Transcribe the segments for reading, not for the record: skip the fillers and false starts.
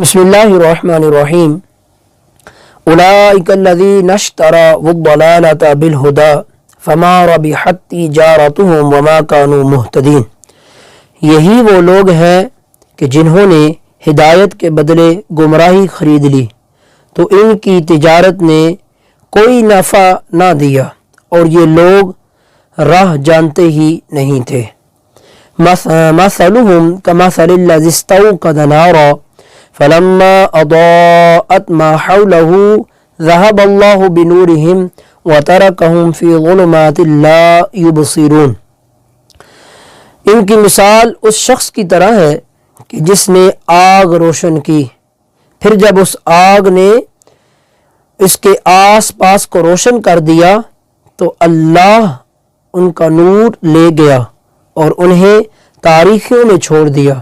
بسم اللہ الرحمن الرحیم اولئک الذین اشتروا الضلالۃ بالہدی فما ربحت تجارتهم وما كانوا مہتدین۔ یہی وہ لوگ ہیں کہ جنہوں نے ہدایت کے بدلے گمراہی خرید لی تو ان کی تجارت نے کوئی نفع نہ دیا اور یہ لوگ راہ جانتے ہی نہیں تھے۔ مثلهم كمثل الذي استوقد نارا فلما اضاءت ما حوله ذهب الله بنورهم وتركهم في ظلمات لا يبصرون۔ ان کی مثال اس شخص کی طرح ہے کہ جس نے آگ روشن کی، پھر جب اس آگ نے اس کے آس پاس کو روشن کر دیا تو اللہ ان کا نور لے گیا اور انہیں تاریکیوں میں چھوڑ دیا،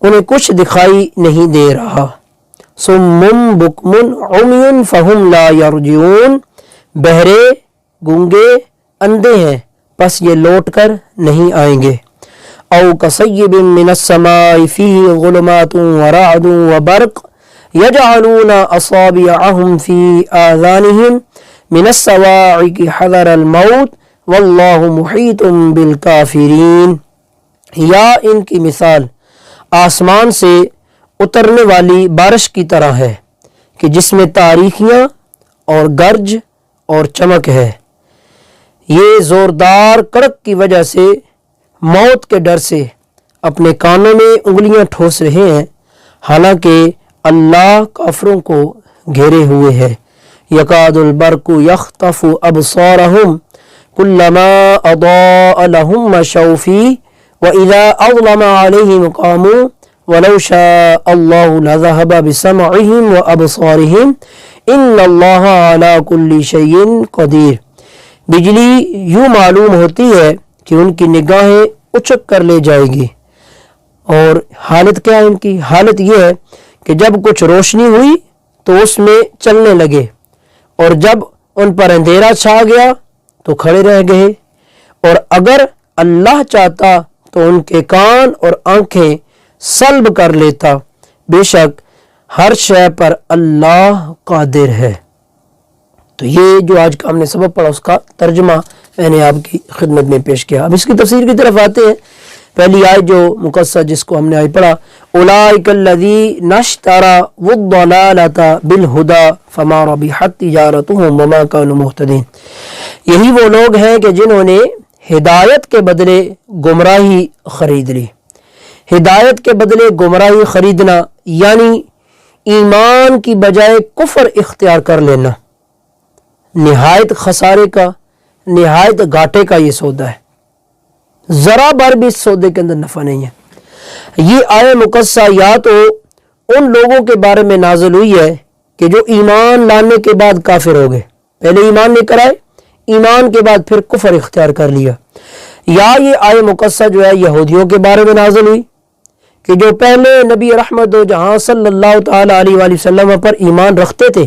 انہیں کچھ دکھائی نہیں دے رہا۔ صم بکم عمی فہم لا یرجعون، بہرے، گونگے، اندھے ہیں پس یہ لوٹ کر نہیں آئیں گے۔ او کصیب من السماء فیہ ظلمات ورعد وبرق یجعلون اصابعهم فی آذانهم من الصواعق حذر الموت واللہ محیط بالکافرین۔ یا ان کی مثال آسمان سے اترنے والی بارش کی طرح ہے کہ جس میں تاریکیاں اور گرج اور چمک ہے۔ یہ زوردار کڑک کی وجہ سے موت کے ڈر سے اپنے کانوں میں انگلیاں ٹھوس رہے ہیں، حالانکہ اللہ کافروں کو گھیرے ہوئے ہے۔ یکاد البرق یخطف ابصارهم کلما اضاء لهم مشوا فیہ وَإِذَا أَظْلَمَ عَلَيْهِمْ قَامُوا وَلَوْ شَاءَ اللَّهُ لَذَهَبَ بِسَمْعِهِمْ وَأَبْصَارِهِمْ إِنَّ اللَّهَ عَلَى كُلِّ شَيْءٍ قَدِيرٌ۔ بجلی یوں معلوم ہوتی ہے کہ ان کی نگاہیں اچک کر لے جائے گی، اور حالت کیا ہے ان کی؟ حالت یہ ہے کہ جب کچھ روشنی ہوئی تو اس میں چلنے لگے، اور جب ان پر اندھیرا چھا گیا تو کھڑے رہ گئے، اور اگر اللہ چاہتا تو ان کے کان اور آنکھیں سلب کر لیتا، بے شک ہر شے پر اللہ قادر ہے۔ تو یہ جو آج کا ہم نے سبق پڑھا اس کا ترجمہ میں نے آپ کی خدمت میں پیش کیا۔ اب اس کی تفسیر کی طرف آتے ہیں۔ پہلی آیت جو مقصر جس کو ہم نے آج پڑھا، اولئک الذین اشتروا الضلالۃ بالہدی فما ربحت تجارتهم وما كانوا مہتدین۔ یہی وہ لوگ ہیں کہ جنہوں نے ہدایت کے بدلے گمراہی خرید لی۔ ہدایت کے بدلے گمراہی خریدنا یعنی ایمان کی بجائے کفر اختیار کر لینا، نہایت خسارے کا، نہایت گھاٹے کا یہ سودا ہے۔ ذرا بار بھی اس سودے کے اندر نفع نہیں ہے۔ یہ آیت مقدسہ یا تو ان لوگوں کے بارے میں نازل ہوئی ہے کہ جو ایمان لانے کے بعد کافر ہو گئے، پہلے ایمان لے کر آئے، ایمان کے بعد پھر کفر اختیار کر لیا، یا یہ آیت مقدسہ جو ہے یہودیوں کے بارے میں نازل ہوئی کہ جو پہلے نبی رحمت و جہاں صلی اللہ تعالیٰ علیہ وآلہ وسلم پر ایمان رکھتے تھے،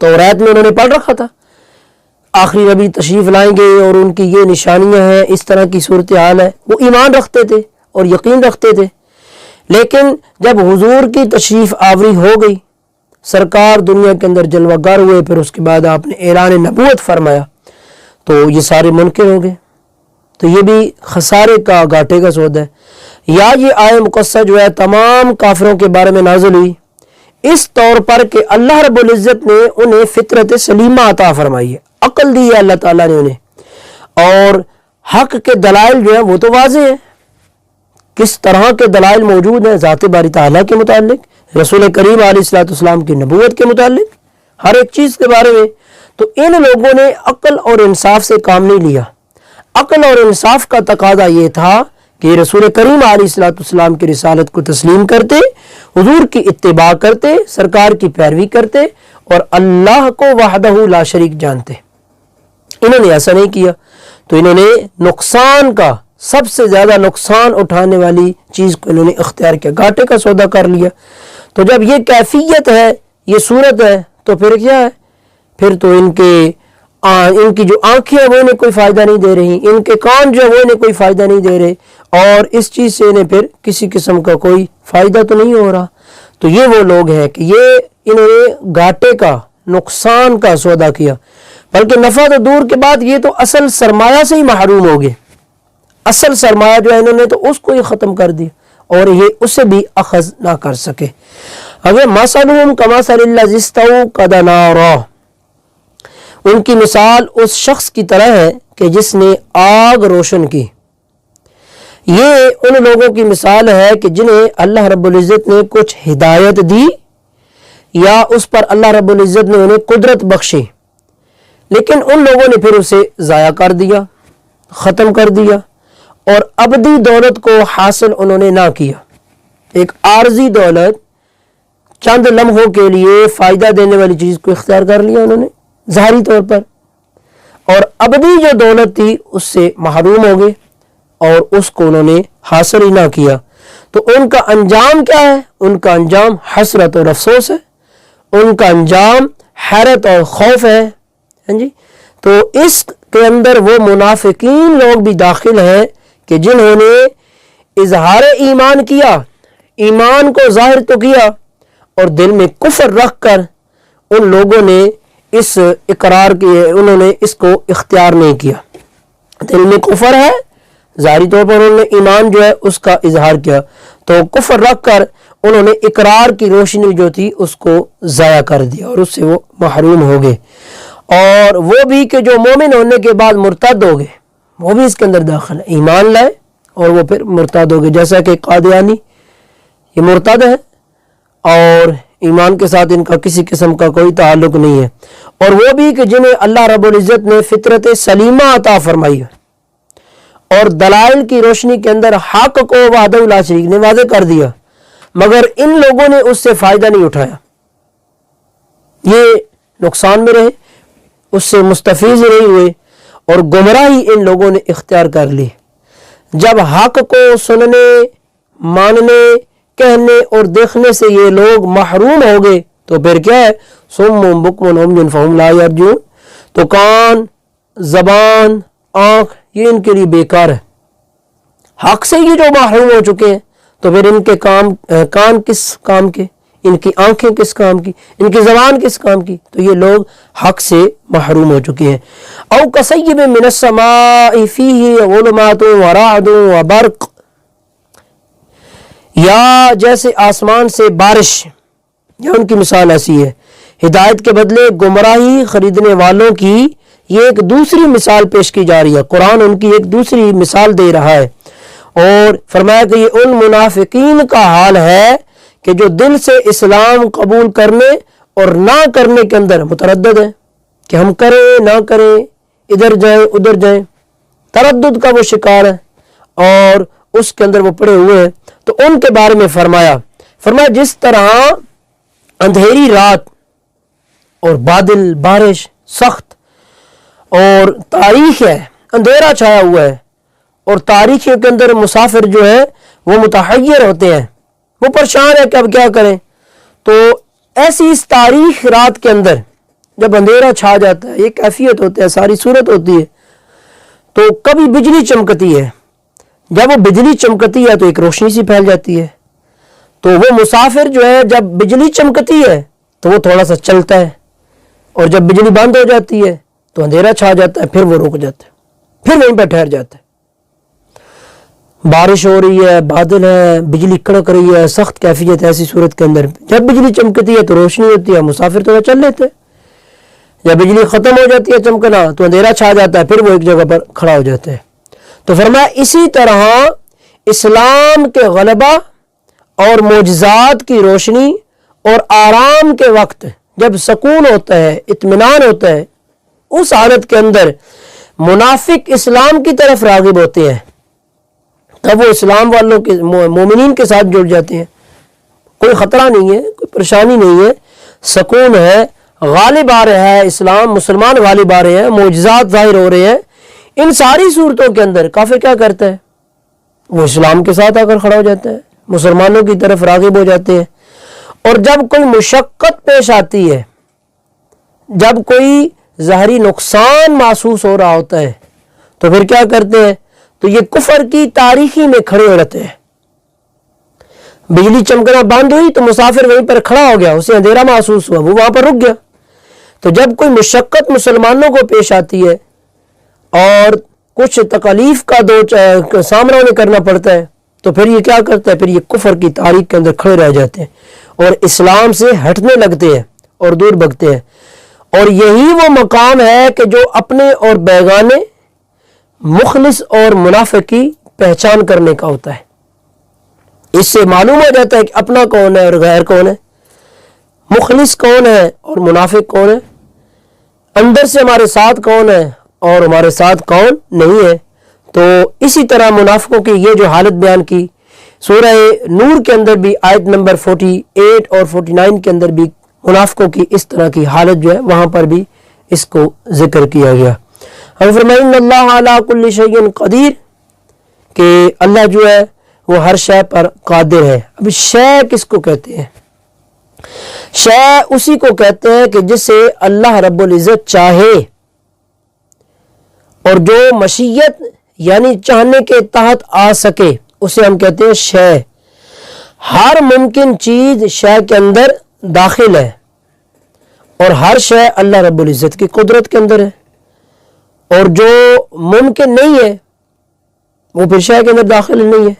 توریت میں انہوں نے پڑھ رکھا تھا آخری نبی تشریف لائیں گے اور ان کی یہ نشانیاں ہیں، اس طرح کی صورتحال ہے، وہ ایمان رکھتے تھے اور یقین رکھتے تھے۔ لیکن جب حضور کی تشریف آوری ہو گئی، سرکار دنیا کے اندر جلوہ گر ہوئے، پھر اس کے بعد آپ نے اعلان نبوت فرمایا تو یہ سارے منکر ہو گئے۔ تو یہ بھی خسارے کا، گھاٹے کا سودا ہے۔ یا یہ آیت مقدسہ جو ہے تمام کافروں کے بارے میں نازل ہوئی اس طور پر کہ اللہ رب العزت نے انہیں فطرت سلیمہ عطا فرمائی ہے، عقل دی ہے اللہ تعالیٰ نے انہیں، اور حق کے دلائل جو ہیں وہ تو واضح ہیں۔ کس طرح کے دلائل موجود ہیں؟ ذات باری تعالیٰ کے متعلق، رسول کریم علیہ السلام کی نبوت کے متعلق، ہر ایک چیز کے بارے میں۔ تو ان لوگوں نے عقل اور انصاف سے کام نہیں لیا۔ عقل اور انصاف کا تقاضا یہ تھا کہ رسول کریم علیہ السلام کی رسالت کو تسلیم کرتے، حضور کی اتباع کرتے، سرکار کی پیروی کرتے اور اللہ کو وحدہ لا شریک جانتے۔ انہوں نے ایسا نہیں کیا، تو انہوں نے نقصان کا، سب سے زیادہ نقصان اٹھانے والی چیز کو انہوں نے اختیار کیا، گھاٹے کا سودا کر لیا۔ تو جب یہ کیفیت ہے، یہ صورت ہے، تو پھر کیا ہے؟ پھر تو ان کی جو آنکھیں ہیں وہ انہیں کوئی فائدہ نہیں دے رہی، ان کے کان جو ہے وہ انہیں کوئی فائدہ نہیں دے رہے، اور اس چیز سے انہیں پھر کسی قسم کا کوئی فائدہ تو نہیں ہو رہا۔ تو یہ وہ لوگ ہیں کہ یہ انہوں نے گھاٹے کا نقصان کا سودا کیا، بلکہ نفع تو دور کے بعد یہ تو اصل سرمایہ سے ہی محروم ہو گئے. اصل سرمایہ جو ہے انہوں نے تو اس کو ہی ختم کر دیا اور یہ اسے بھی اخذ نہ کر سکے. اگر مثلہم کمثل الذی استوقد نارا، ان کی مثال اس شخص کی طرح ہے کہ جس نے آگ روشن کی. یہ ان لوگوں کی مثال ہے کہ جنہیں اللہ رب العزت نے کچھ ہدایت دی یا اس پر اللہ رب العزت نے انہیں قدرت بخشی، لیکن ان لوگوں نے پھر اسے ضائع کر دیا، ختم کر دیا اور ابدی دولت کو حاصل انہوں نے نہ کیا. ایک عارضی دولت، چند لمحوں کے لیے فائدہ دینے والی چیز کو اختیار کر لیا انہوں نے ظاہری طور پر، اور ابدی جو دولت تھی اس سے محروم ہو گئے اور اس کو انہوں نے حاصل ہی نہ کیا. تو ان کا انجام کیا ہے؟ ان کا انجام حسرت اور افسوس ہے، ان کا انجام حیرت اور خوف ہے. جی تو اس کے اندر وہ منافقین لوگ بھی داخل ہیں کہ جنہوں نے اظہار ایمان کیا، ایمان کو ظاہر تو کیا اور دل میں کفر رکھ کر ان لوگوں نے اس اقرار کیے، انہوں نے اس کو اختیار نہیں کیا. دل میں کفر ہے، ظاہری طور پر انہوں نے ایمان جو ہے اس کا اظہار کیا، تو کفر رکھ کر انہوں نے اقرار کی روشنی جو تھی اس کو ضائع کر دیا اور اس سے وہ محروم ہو گئے. اور وہ بھی کہ جو مومن ہونے کے بعد مرتد ہو گئے، وہ بھی اس کے اندر داخل ہے. ایمان لائے اور وہ پھر مرتد ہو گئے، جیسا کہ قادیانی یہ مرتد ہے اور ایمان کے ساتھ ان کا کسی قسم کا کوئی تعلق نہیں ہے. اور وہ بھی کہ جنہیں اللہ رب العزت نے فطرت سلیمہ عطا فرمائی ہے اور دلائل کی روشنی کے اندر حق کو وحدہ لا شریک نے واضح کر دیا، مگر ان لوگوں نے اس سے فائدہ نہیں اٹھایا، یہ نقصان میں رہے، اس سے مستفیض نہیں ہوئے اور گمراہی ان لوگوں نے اختیار کر لی. جب حق کو سننے، ماننے، کہنے اور دیکھنے سے یہ لوگ محروم ہو گئے تو پھر کیا ہے؟ صم بکم عمی فہم لا یرجعون. تو کان، زبان، آنکھ یہ ان کے لیے بیکار ہے. حق سے یہ جو محروم ہو چکے ہیں تو پھر ان کے کان کس کام کے، ان کی آنکھیں کس کام کی، ان کی زبان کس کام کی؟ تو یہ لوگ حق سے محروم ہو چکے ہیں. او کصیب من السماء فیہ ظلمات ورعد وبرق، یا جیسے آسمان سے بارش، یا ان کی مثال ایسی ہے. ہدایت کے بدلے گمراہی خریدنے والوں کی یہ ایک دوسری مثال پیش کی جا رہی ہے. قرآن ان کی ایک دوسری مثال دے رہا ہے اور فرمایا کہ یہ ان منافقین کا حال ہے کہ جو دل سے اسلام قبول کرنے اور نہ کرنے کے اندر متردد ہے کہ ہم کریں نہ کریں، ادھر جائیں ادھر جائیں، تردد کا وہ شکار ہے اور اس کے اندر وہ پڑے ہوئے ہیں. تو ان کے بارے میں فرمایا جس طرح اندھیری رات اور بادل، بارش سخت اور تاریخ ہے، اندھیرا چھایا ہوا ہے اور تاریخوں کے اندر مسافر جو ہے وہ متحیر ہوتے ہیں، وہ پریشان ہے کہ اب کیا کریں. تو ایسی اس تاریخ رات کے اندر جب اندھیرا چھا جاتا ہے، یہ کیفیت ہوتی ہے، ساری صورت ہوتی ہے. تو کبھی بجلی چمکتی ہے، جب وہ بجلی چمکتی ہے تو ایک روشنی سی پھیل جاتی ہے. تو وہ مسافر جو ہے جب بجلی چمکتی ہے تو وہ تھوڑا سا چلتا ہے، اور جب بجلی بند ہو جاتی ہے تو اندھیرا چھا جاتا ہے، پھر وہ رک جاتا ہے، پھر وہیں پہ ٹھہر جاتا ہے. بارش ہو رہی ہے، بادل ہے، بجلی کڑک رہی ہے، سخت کیفیت ہے. ایسی صورت کے اندر جب بجلی چمکتی ہے تو روشنی ہوتی ہے، مسافر تو چل لیتے ہیں. جب بجلی ختم ہو جاتی ہے چمکنا تو اندھیرا چھا جاتا ہے، پھر وہ ایک جگہ پر کھڑا ہو جاتا ہے. تو فرمایا اسی طرح اسلام کے غلبہ اور معجزات کی روشنی اور آرام کے وقت جب سکون ہوتا ہے، اطمینان ہوتا ہے، اس حالت کے اندر منافق اسلام کی طرف راغب ہوتے ہیں، تب وہ اسلام والوں کے، مومنین کے ساتھ جڑ جاتے ہیں. کوئی خطرہ نہیں ہے، کوئی پریشانی نہیں ہے، سکون ہے، غالب آ رہا ہے اسلام، مسلمان غالب آ رہے ہیں، معجزات ظاہر ہو رہے ہیں. ان ساری صورتوں کے اندر کافر کیا کرتا ہے؟ وہ اسلام کے ساتھ آ کر کھڑا ہو جاتا ہے، مسلمانوں کی طرف راغب ہو جاتے ہیں. اور جب کوئی مشقت پیش آتی ہے، جب کوئی ظاہری نقصان محسوس ہو رہا ہوتا ہے تو پھر کیا کرتے ہیں؟ تو یہ کفر کی تاریخی میں کھڑے ہو رہتے ہیں. بجلی چمکنا بند ہوئی تو مسافر وہیں پر کھڑا ہو گیا، اسے اندھیرا محسوس ہوا، وہ وہاں پر رک گیا۔ تو جب کوئی مشقت مسلمانوں کو پیش آتی ہے اور کچھ تکالیف کا سامنا انہیں کرنا پڑتا ہے تو پھر یہ کیا کرتا ہے، پھر یہ کفر کی تاریخ کے اندر کھڑے رہ جاتے ہیں اور اسلام سے ہٹنے لگتے ہیں اور دور بھگتے ہیں۔ اور یہی وہ مقام ہے کہ جو اپنے اور بیگانے، مخلص اور منافق کی پہچان کرنے کا ہوتا ہے۔ اس سے معلوم ہو جاتا ہے کہ اپنا کون ہے اور غیر کون ہے، مخلص کون ہے اور منافق کون ہے، اندر سے ہمارے ساتھ کون ہے اور ہمارے ساتھ کون نہیں ہے۔ تو اسی طرح منافقوں کی یہ جو حالت بیان کی سورہ نور کے اندر بھی آیت نمبر 48 اور 49 کے اندر بھی منافقوں کی اس طرح کی حالت جو ہے وہاں پر بھی اس کو ذکر کیا گیا۔ ہم فرمائیں ان اللہ علی کل شیء قدیر، کہ اللہ جو ہے وہ ہر شے پر قادر ہے۔ اب شے کس کو کہتے ہیں؟ شے اسی کو کہتے ہیں کہ جسے اللہ رب العزت چاہے، اور جو مشیت یعنی چاہنے کے تحت آ سکے اسے ہم کہتے ہیں شے۔ ہر ممکن چیز شے کے اندر داخل ہے، اور ہر شے اللہ رب العزت کی قدرت کے اندر ہے، اور جو ممکن نہیں ہے وہ پھر شے کے اندر داخل نہیں ہے،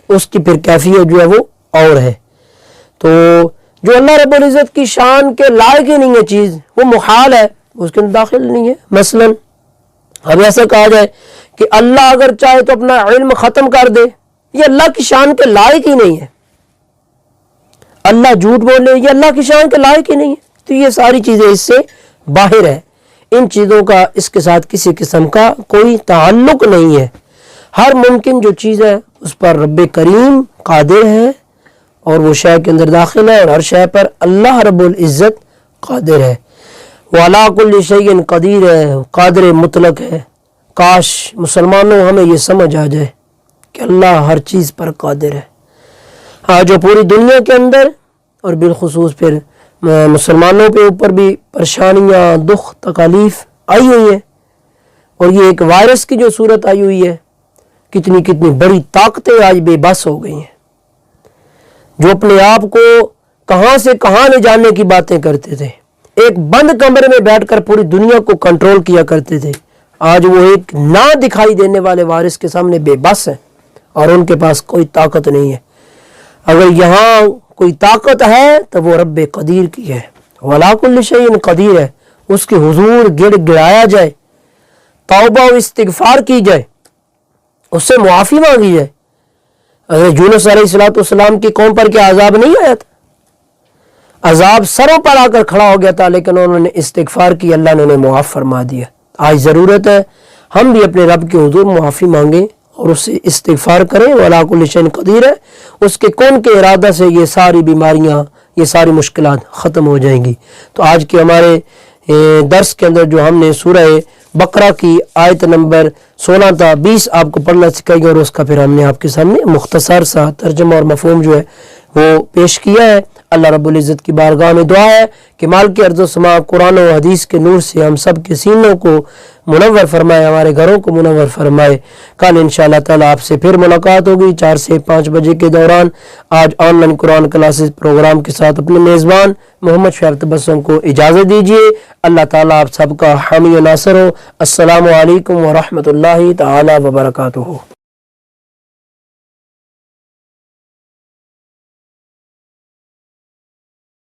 اس کی پھر کیفیت جو ہے وہ اور ہے۔ تو جو اللہ رب العزت کی شان کے لائق ہی نہیں ہے چیز، وہ محال ہے، اس کے اندر داخل نہیں ہے۔ مثلا اب ایسا کہا جائے کہ اللہ اگر چاہے تو اپنا علم ختم کر دے، یہ اللہ کی شان کے لائق ہی نہیں ہے۔ اللہ جھوٹ بولے، یہ اللہ کی شان کے لائق ہی نہیں ہے۔ تو یہ ساری چیزیں اس سے باہر ہے، ان چیزوں کا اس کے ساتھ کسی قسم کا کوئی تعلق نہیں ہے۔ ہر ممکن جو چیز ہے اس پر رب کریم قادر ہے، اور وہ شے کے اندر داخل ہے، اور ہر شے پر اللہ رب العزت قادر ہے۔ وَعَلَىٰ كُلِّ شَيْءٍ قدیر ہے، قادر مطلق ہے۔ کاش مسلمانوں ہمیں یہ سمجھ آ جائے کہ اللہ ہر چیز پر قادر ہے۔ ہاں، جو پوری دنیا کے اندر اور بالخصوص پھر مسلمانوں کے اوپر بھی پریشانیاں، دکھ، تکالیف آئی ہوئی ہیں، اور یہ ایک وائرس کی جو صورت آئی ہوئی ہے، کتنی کتنی بڑی طاقتیں آج بے بس ہو گئی ہیں، جو اپنے آپ کو کہاں سے کہاں لے جانے کی باتیں کرتے تھے، ایک بند کمرے میں بیٹھ کر پوری دنیا کو کنٹرول کیا کرتے تھے، آج وہ ایک نہ دکھائی دینے والے وائرس کے سامنے بے بس ہیں اور ان کے پاس کوئی طاقت نہیں ہے۔ اگر یہاں کوئی طاقت ہے تو وہ رب قدیر کی ہے، وَعَلَىٰ كُلِّ شَيْءٍ قدیر ہے، اس کے حضور گڑ گڑایا جائے، توبہ و استغفار کی جائے، اس سے معافی مانگی جائے۔ اگر یونس علیہ السلام کی قوم پر کیا عذاب نہیں آیا تھا؟ عذاب سروں پر آ کر کھڑا ہو گیا تھا، لیکن انہوں نے استغفار کی، اللہ نے انہیں معاف فرما دیا۔ آج ضرورت ہے ہم بھی اپنے رب کے حضور معافی مانگیں اور اس سے استغفار کریں۔ وَعَلَىٰ كُلِّ شَيْءٍ قدیر ہے، اس کے کون کے ارادہ سے یہ ساری بیماریاں، یہ ساری مشکلات ختم ہو جائیں گی۔ تو آج کے ہمارے درس کے اندر جو ہم نے سورہ بقرہ کی آیت نمبر 16 تا 20 آپ کو پڑھنا سکھائی گیا، اور اس کا پھر ہم نے آپ کے سامنے مختصر سا ترجمہ اور مفہوم جو ہے وہ پیش کیا ہے۔ اللہ رب العزت کی بارگاہ میں دعا ہے کہ مالک ارض و سما قرآن و حدیث کے نور سے ہم سب کے سینوں کو منور فرمائے، ہمارے گھروں کو منور فرمائے۔ کل انشاءاللہ تعالیٰ آپ سے پھر ملاقات ہوگی 4 سے 5 بجے کے دوران۔ آج online Quran classes programme کے ساتھ اپنے میزبان محمد شعیب تبسم کو اجازت دیجیے۔ اللہ تعالیٰ آپ سب کا حامی و ناصر ہو۔ السلام علیکم ورحمۃ اللہ تعالیٰ وبرکاتہ۔